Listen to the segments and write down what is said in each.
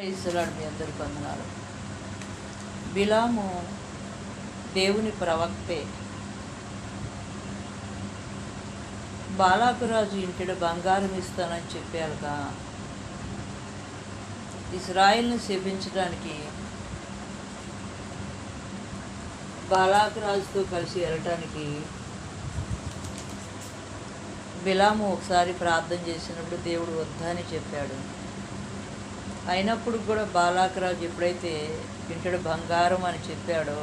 ప్రైజ్లాడు. మీ అందరికి వందనాలు. బిలాము దేవుని ప్రవక్తే. బాలాకురాజు ఇంటిడ బంగారం ఇస్తానని చెప్పారుగా, ఇజ్రాయిల్ని శపించడానికి బాలాకురాజుతో కలిసి వెళ్ళటానికి బిలాము ఒకసారి ప్రార్థన చేసినప్పుడు దేవుడు వద్దని చెప్పాడు. అయినప్పుడు కూడా బాలాకురాజు ఎప్పుడైతే ఇంటడు బంగారం అని చెప్పాడో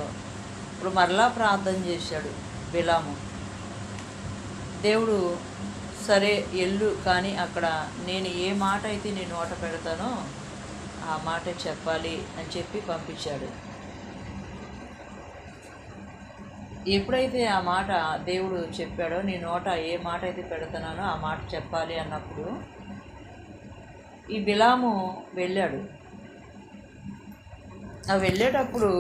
ఇప్పుడు మరలా ప్రార్థన చేశాడు బిలాము. దేవుడు సరే ఎల్లు, కానీ అక్కడ నేను ఏ మాట అయితే నీ నోట పెడతానో ఆ మాట చెప్పాలి అని చెప్పి పంపించాడు. ఎప్పుడైతే ఆ మాట దేవుడు చెప్పాడో, నీ నోట ఏ మాట అయితే పెడతానో ఆ మాట చెప్పాలి అన్నప్పుడు ఈ బిలాము వెళ్ళాడు. ఆ వెళ్ళేటప్పుడు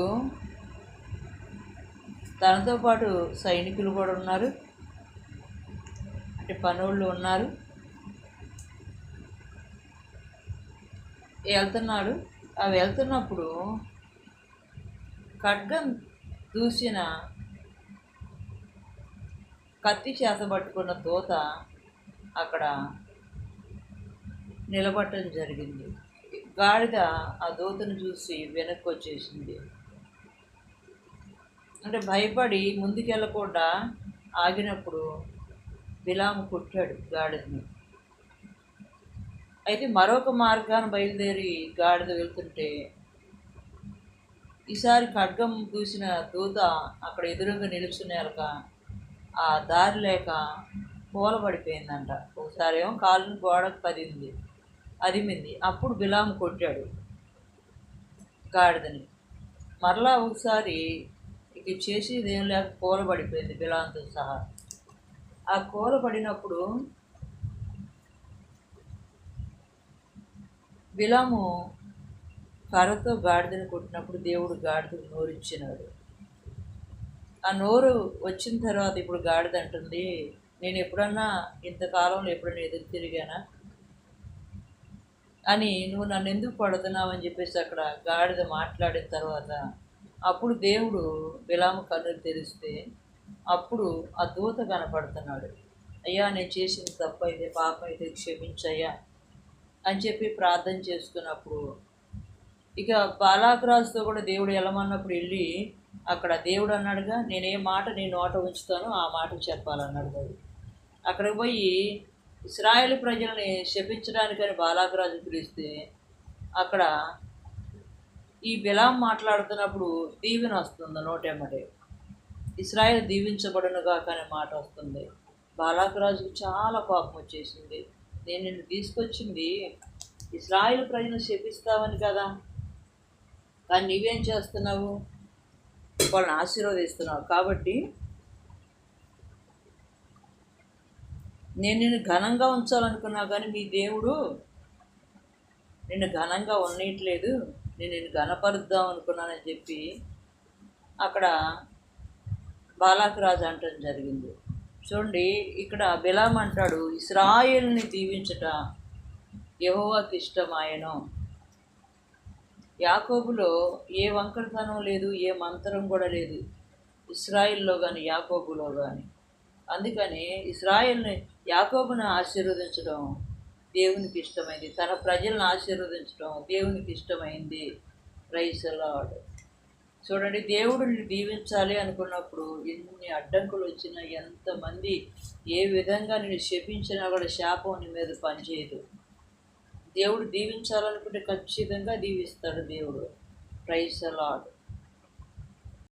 తనతో పాటు సైనికులు కూడా ఉన్నారు, అంటే పనులు ఉన్నారు. వెళ్తున్నాడు. ఆ వెళ్తున్నప్పుడు ఖడ్గం దూసిన కత్తి చేత పట్టుకున్న దూత అక్కడ నిలబడటం జరిగింది. గాడిద ఆ దూతను చూసి వెనక్కి వచ్చేసింది. అంటే భయపడి ముందుకెళ్ళకుండా ఆగినప్పుడు బిలాము కొట్టాడు గాడిదని. అయితే మరొక మార్గాన్ని బయలుదేరి గాడిద వెళ్తుంటే ఈసారి ఖడ్గం చూసిన దూత అక్కడ ఎదురుగా నిలుచునేక ఆ దారి లేక కూలబడిపోయిందంట. ఒకసారి ఏమో కాలుని గోడకు అదిమింది. అప్పుడు బిలాము కొట్టాడు గాడిదని. మరలా ఒకసారి ఇక చేసేది ఏం లేక కూలబడిపోయింది బిలాంతో సహా. ఆ కూలబడినప్పుడు బిలాము కర్రతో గాడిదని కొట్టినప్పుడు దేవుడు గాడిదకు నోరు ఇచ్చినాడు. ఆ నోరు వచ్చిన తర్వాత ఇప్పుడు గాడిద అంటుంది, నేను ఎప్పుడన్నా ఇంతకాలంలో ఎప్పుడన్నా ఎదురు తిరిగానా అని, నువ్వు నన్ను ఎందుకు పడుతున్నావు అని చెప్పేసి అక్కడ గాడిద మాట్లాడిన తర్వాత అప్పుడు దేవుడు బిలాము కన్నులు తెరిస్తే అప్పుడు ఆ దూత కనపడుతున్నాడు. అయ్యా, నేను చేసిన తప్పు అయితే, పాపం అయితే క్షమించయ్యా అని చెప్పి ప్రార్థన చేస్తున్నప్పుడు ఇక బాలాకురాజుతో కూడా దేవుడు వెళ్ళమన్నప్పుడు వెళ్ళి అక్కడ దేవుడు అన్నాడుగా, నేనే మాట నీ నోట ఉంచుతానో ఆ మాట చెప్పాలన్నాడు. అది అక్కడికి పోయి ఇశ్రాయేలు ప్రజల్ని శపించడానికని బాలాకురాజు పిలిస్తే అక్కడ ఈ బిలాం మాట్లాడుతున్నప్పుడు దీవెన వస్తుంది నోటెమ్మటే. ఇశ్రాయేలు దీవించబడునుగా అనే మాట వస్తుంది. బాలాకురాజుకు చాలా కోపం వచ్చేసింది. నేను నిన్ను తీసుకొచ్చింది ఇశ్రాయేలు ప్రజలను శపిస్తావని కదా, కానీ నీవేం చేస్తున్నావు, వాళ్ళని ఆశీర్వదిస్తున్నావు. కాబట్టి నేను నిన్ను ఘనంగా ఉంచాలనుకున్నా, కానీ మీ దేవుడు నిన్ను ఘనంగా ఉండట్లేదు, నేను నిన్ను ఘనపరుద్దాం అనుకున్నానని చెప్పి అక్కడ బాలాకురాజు అంటం జరిగింది. చూడండి, ఇక్కడ బిలాం అంటాడు, ఇశ్రాయేలుని దీవించుట యెహోవాకి ఇష్టమాయెను. యాకోబులో ఏ వంకరతనం లేదు, ఏ మంత్రం కూడా లేదు ఇశ్రాయేల్లో కానీ యాకోబులో కానీ. అందుకని ఇశ్రాయేల్ని, యాకోబుని ఆశీర్వదించడం దేవునికి ఇష్టమైంది, తన ప్రజలను ఆశీర్వదించడం దేవునికి ఇష్టమైంది. Praise the Lord. చూడండి, దేవుడిని దీవించాలి అనుకున్నప్పుడు ఎన్ని అడ్డంకులు వచ్చినా, ఎంతమంది ఏ విధంగా నేను శపించినా కూడా శాపం నీ మీద పనిచేయదు. దేవుడు దీవించాలనుకుంటే ఖచ్చితంగా దీవిస్తాడు దేవుడు. Praise the lord.